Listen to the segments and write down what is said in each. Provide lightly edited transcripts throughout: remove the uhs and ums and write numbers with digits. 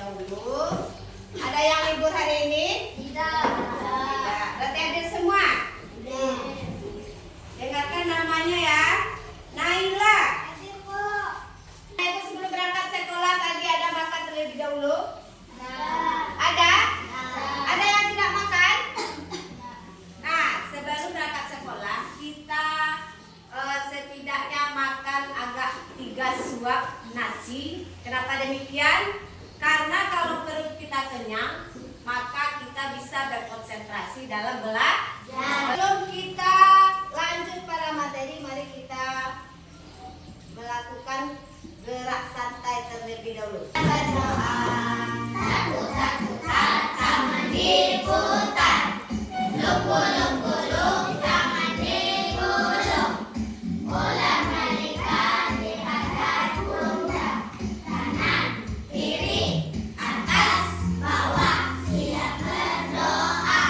dahulu. Ada yang libur hari ini? Tidak. Berarti hadir semua? Dengarkan namanya ya. Naila. Nah, itu sebelum berangkat sekolah tadi ada makan terlebih dahulu? Ada? Ada yang tidak makan? Nah, sebelum berangkat sekolah kita setidaknya makan agak 3 suap nasi. Kenapa demikian? Karena kalau perut kita kenyang, maka kita bisa berkonsentrasi dalam belajar. Sebelum kita lanjut pada materi, mari kita melakukan gerak santai terlebih dahulu. Berdoa, takut-takutan, taman diputar, lumpuh-lumpuh, taman digulung, bola balikan di atas pundak, kanan, kiri, atas, bawah, siap berdoa.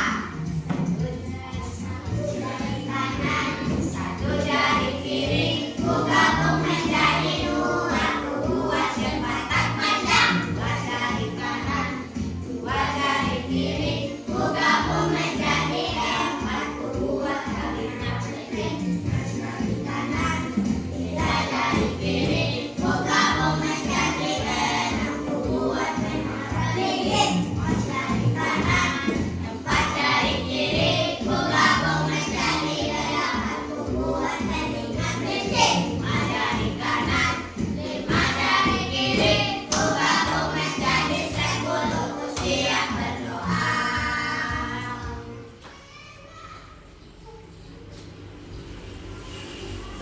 Satu jari kanan, satu jari kiri, ku gabung menjadi 2, ku buat jembatan panjang. 2 jari kanan, 2 jari kiri, ku gabung menjadi 4, ku buat talinya pendek. 3 jari kanan, 3 jari kiri, ku gabung menjadi 6, ku buat menara lilin. 4 jari kanan, 4 jari kiri, ku gabung menjadi 8, ku buat telinga belisik. 5 jari kanan, 5 jari kiri, ku gabung menjadi 10, ku siap berdoa.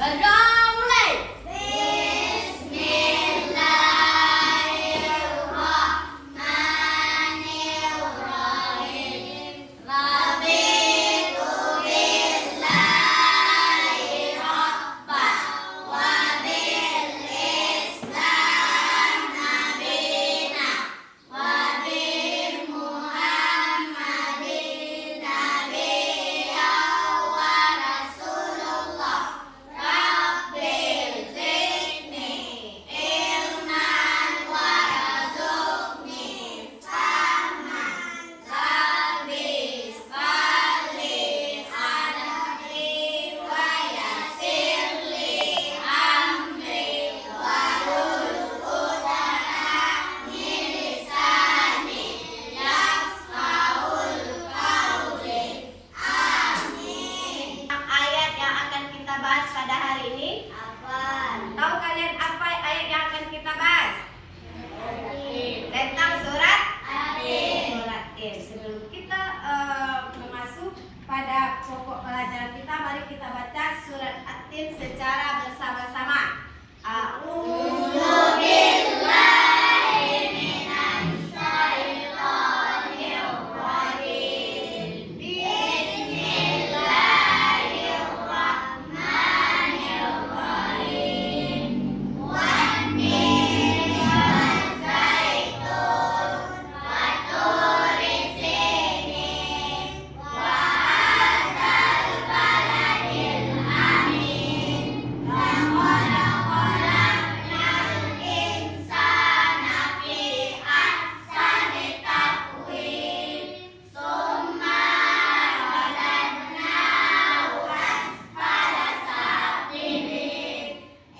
Berdoa mulai. Bismillahirrahmanirrahim. Raditu billahi rabban wa bil Islam nabiyana wa bi Muhammadin nabiyyan wa rasulullah. Rabbil zidni ilman warzuqni fahman. Rabbi sholli sadri wa yassirli amri wahlul 'uqdatam min lisani yafqahul qawli. Amin. Ayat yang akan kita bahas pada hari ini. Tahu kalian apa ayat yang akan kita bahas? Tentang surat At-Tin. Sebelum kita masuk pada pokok pelajaran kita, mari kita baca surat At-Tin secara bersama-sama. A'udzu billahi minasy syaithanir rajim. Bismillahirrahmanirrahim. Wan-Tin waz-Zaitun wa Turi Sinin wa hadzal baladil amin. Laqad khalaqnal insana fi ahsani taqwim. Tsumma radadnahu asfala safilin.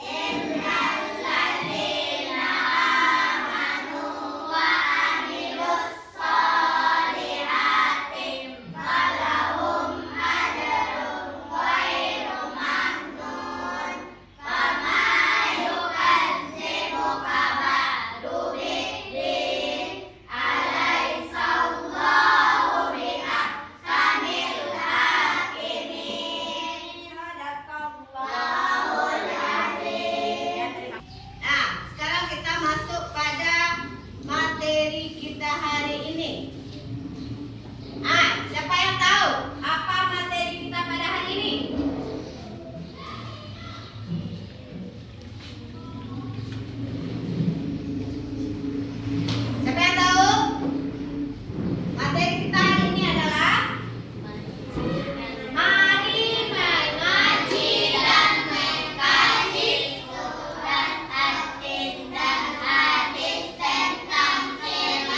Innal ladzina amanu wa amilus solihati falahum ajrun ghairu mamnun. Fama yukadzibuka ba'du biddin. Alaysa Allahu biahkamil hakimin. Sadaqallahul azim. Nah, sekarang kita masuk pada materi kita hari ini. Siapa yang tahu apa materi kita pada hari ini? Siapa yang tahu? Materi kita hari ini adalah mari mengaji dan mengkaji surat At-Tin dan hadis tentang film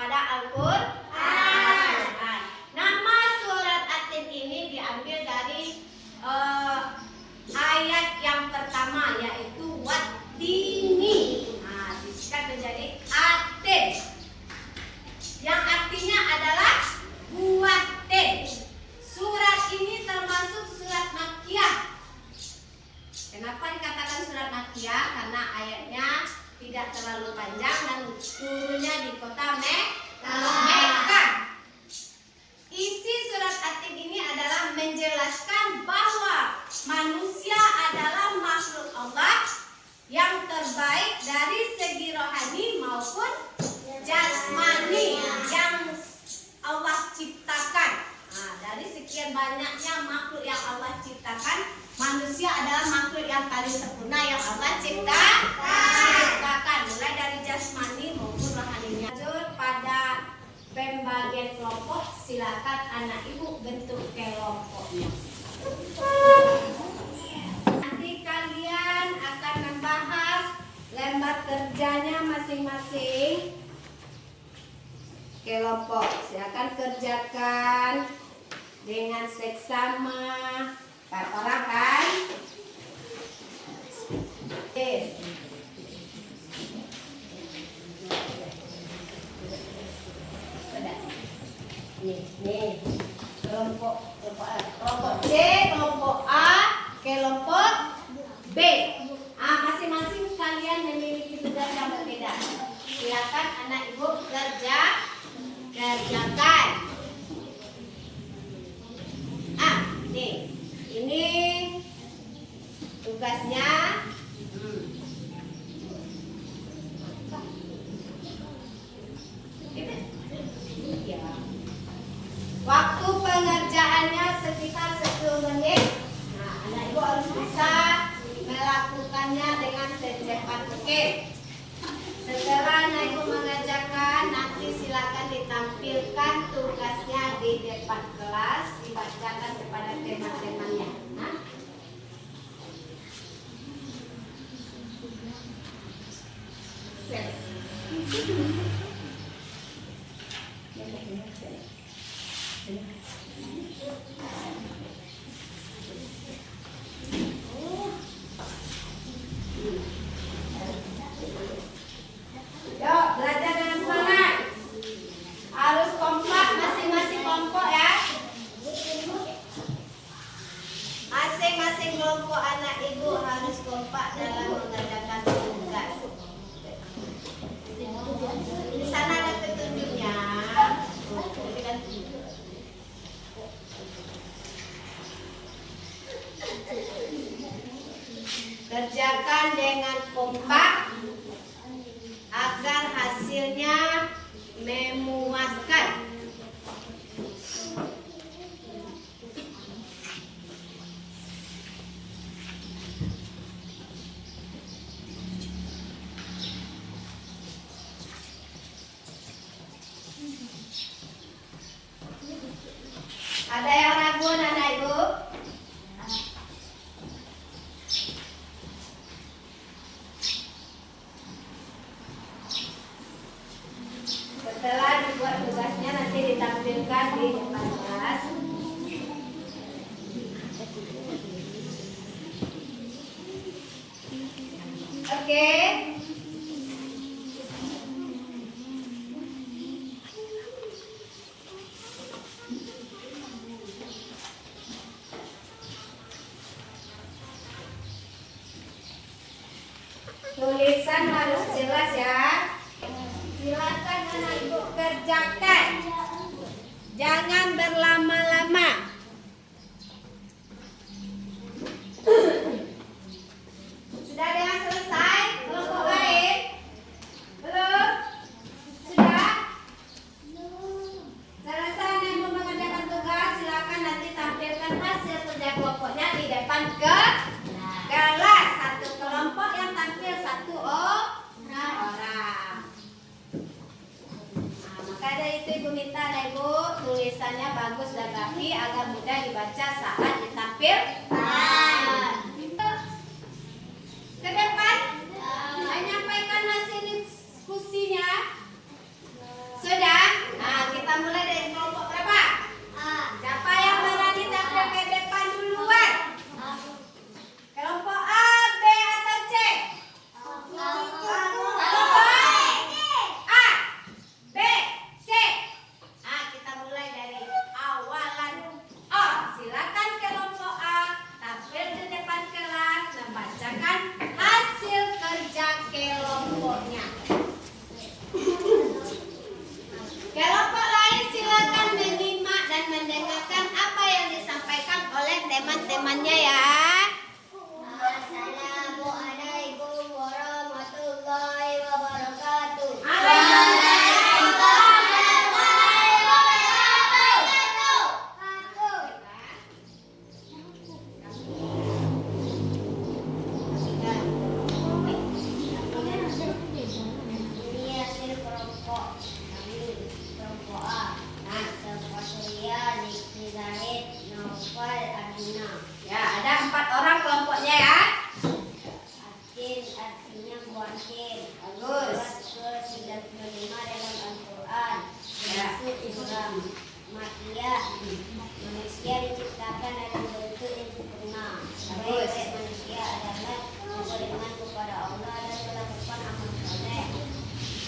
kepada Al-Quran. Nama surat At-Tin ini diambil dari ayat yang pertama, yaitu Wat-Tini. Disingkat menjadi At-Tin, yang artinya adalah buah tin. Surat ini termasuk surat Makkiyah. Kenapa dikatakan surat Makkiyah? Karena ayatnya tidak terlalu panjang dan turunnya di kota Mekkah. Isi surat At-Tin ini adalah menjelaskan bahwa manusia adalah makhluk Allah yang terbaik dari segi rohani maupun jasmani yang Allah ciptakan. Dari sekian banyaknya makhluk yang Allah ciptakan, manusia adalah makhluk yang paling sempurna yang Allah ciptakan, mulai dari jasmani maupun rohaninya. Lanjut pada pembagian kelompok, silakan anak ibu bentuk kelompoknya. Nanti kalian akan membahas lembar kerjanya masing-masing kelompok. Silakan kerjakan dengan seksama. Paham kan? Nih, kelompok C, kelompok A, kelompok B. Masing-masing kalian memiliki tugas yang berbeda. Silakan anak ibu kerjakan. Nih, ini tugasnya. Waktu pengerjaannya sekitar 10 menit. Anak ibu harus bisa melakukannya dengan secepat mungkin. Setelah anak ibu mengerjakan, nanti silakan ditampilkan tugasnya di depan kelas, dibacakan kepada teman-temannya. Yuk, belajar dengan semangat. Harus kompak masing-masing kelompok ya. Masing-masing kelompok anak ibu harus kompak dalam mengerjakan tugas. Di sana ada petunjuknya. Kerjakan dengan kompak agar hasilnya memuaskan. Ada yang ragu anak ibu? Setelah dibuat tugasnya nanti ditampilkan di depan kelas. Oke. Tulisan harus jelas ya. Silakan anak ibu kerjakan. Jangan berlama-lama. Sudah ada yang selesai? Kelompok lain? Belum? Sudah? Selesai anak ibu mengerjakan tugas, silakan nanti tampilkan hasil kerja kelompoknya di depan kelas. Satu kelompok yang tampil satu orang. Maka dari itu ibu minta anak ibu tulisannya bagus dan rapi agar mudah dibaca saat ditampilkan. Ke depan, menyampaikan hasil diskusinya. Sudah?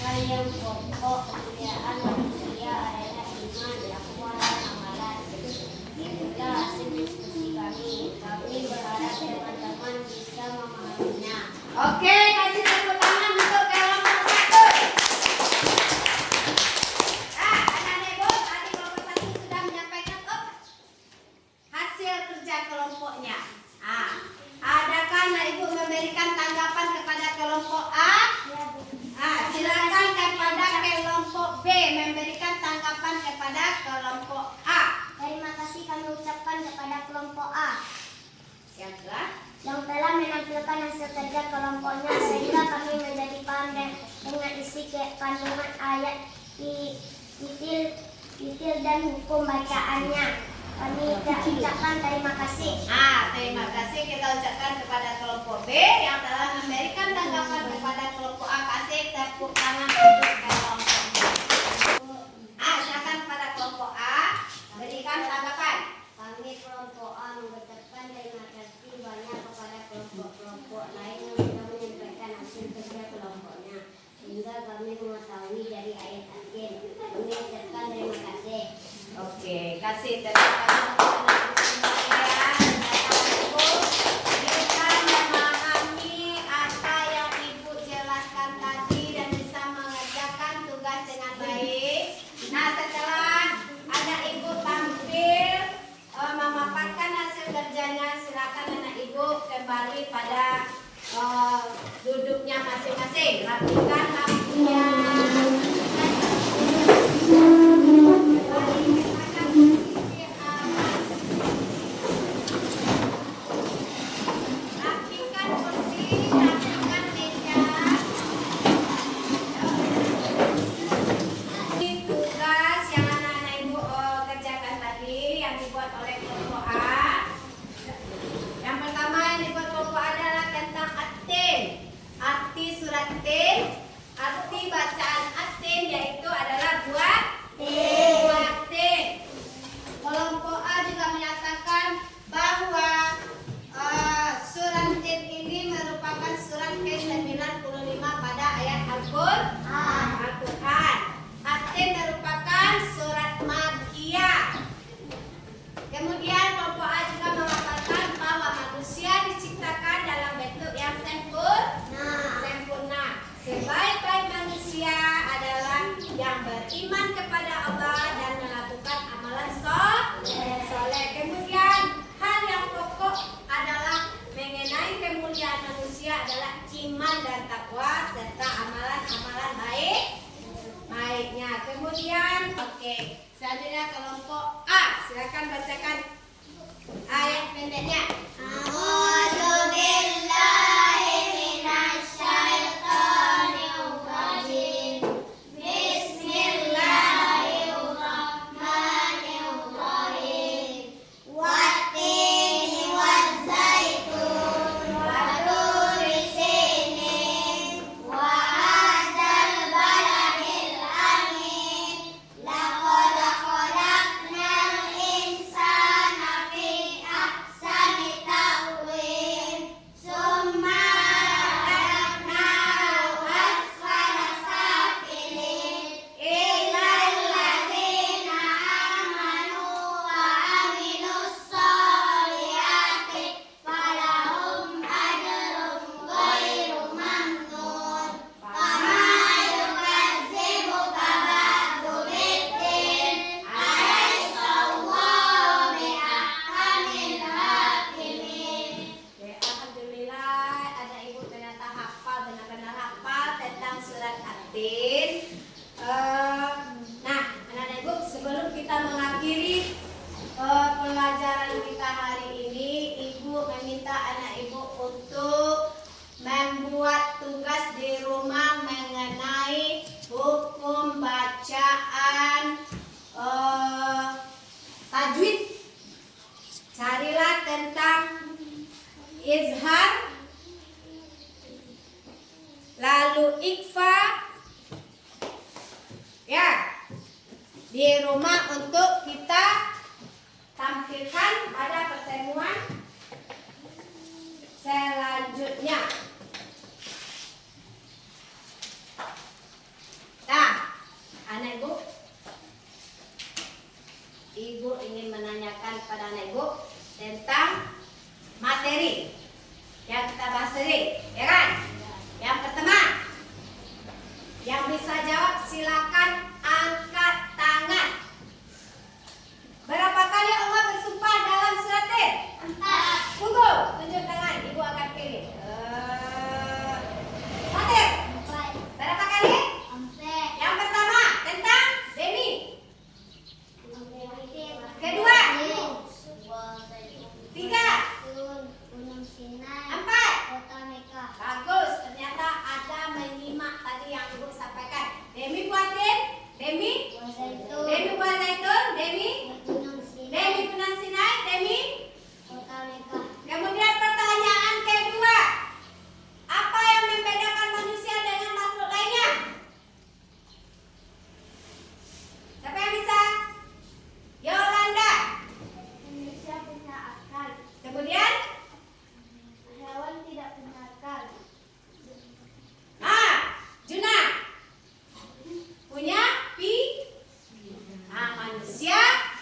hal yang pokok kemuliaan manusia adalah iman, takwa, dan amalan. Itulah hasil diskusi kami. Kami berharap teman-teman bisa memahaminya. Oke, kasih tepuk tangan untuk kelompok 1. Anak-anak ibu, tadi kelompok 1 sudah menyampaikan hasil kerja kelompoknya. Adakah anak ibu memberikan tanggapan kepada kelompok A? Silakan kepada kelompok B memberikan tanggapan kepada kelompok A. Terima kasih kami ucapkan kepada kelompok A yang telah menampilkan hasil kerja kelompoknya sehingga kami menjadi paham dengan isi kandungan ayat, titil dan hukum bacaannya. Kami ucapkan terima kasih. Terima kasih kita ucapkan kepada kelompok B yang telah memberikan tanggapan kepada kelompok A. Kasih tepuk tangan untuk kelompok B. Silakan kepada kelompok A berikan tanggapan. Kami kelompok A mengucapkan terima kasih banyak kepada kelompok-kelompok lain yang sudah menyampaikan hasil kerja kelompoknya sehingga kami mengetahui dari ayat Al-Qur'an. Kami ucapkan terima kasih. Oke, kasih tepuk tangan kepada ibu sekalian. Ibu bisa memahami apa yang ibu jelaskan tadi dan bisa mengerjakan tugas dengan baik. Nah, setelah anak ibu tampil memaparkan hasil kerjanya, silakan anak ibu kembali pada duduknya masing-masing. Rapikan lampunya. Arti bacaan atin yaitu adalah buat tin. Kelompok A juga menyatakan bahwa surat tin ini merupakan surat ke-95 pada ayat Al-Quran. Atin merupakan surat Makkiyah. Kemudian kelompok A juga mengatakan bahwa manusia diciptakan dalam bentuk yang sempurna. Sebaik-baik manusia adalah yang beriman kepada Allah dan melakukan amalan soleh. Kemudian hal yang pokok adalah mengenai kemuliaan manusia adalah iman dan takwa serta amalan-amalan baiknya. Kemudian selanjutnya kelompok A, silakan bacakan ayat pendeknya. Nah, anak-anak ibu, sebelum kita mengakhiri pelajaran kita hari ini, ibu meminta anak ibu untuk membuat tugas di rumah mengenai hukum bacaan tajwid. Carilah tentang izhar, lalu ikhfa, di rumah untuk kita tampilkan pada pertemuan selanjutnya. silakan angkat tangan. Berapa kali Allah bersumpah dalam surat Tin? 4. Tunggu, tunjuk tangan, ibu akan pilih. Fatir, 4. berapa kali? 4. Yang pertama tentang Demi. Kedua. 3. Gunung Sinai. 4. Kota Mekah. Bagus, ternyata ada menyimak tadi yang ibu sampaikan. Demi buatin, Demi, Buah Zaitun. Demi buah zaitun, Demi, Gunung Sinai. Demi Gunung Sinai, Demi. Kota Mekah. Kemudian pertanyaan kedua, apa yang membedakan manusia dengan makhluk lainnya? Siapa yang bisa? Yolanda. Manusia punya akal. Kemudian, Hewan tidak punya akal. Juna. Punya manusia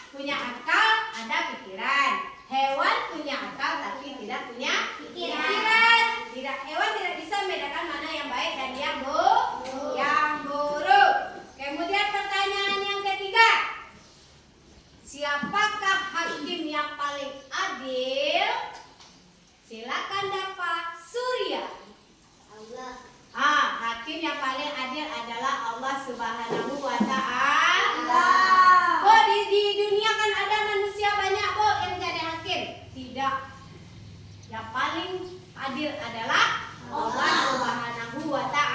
punya akal, ada pikiran. Hewan punya akal tapi tidak punya pikiran. Hewan tidak bisa membedakan mana yang baik dan yang buruk. Kemudian pertanyaan yang ketiga, siapakah hakim yang paling adil? Silakan Dafa Surya. Allah. Hakim yang paling adil adalah Allah Subhanahu wa Ta'ala. Di dunia kan ada manusia banyak, Bu, yang jadi hakim. Tidak. Yang paling adil adalah Allah Subhanahu wa Ta'ala.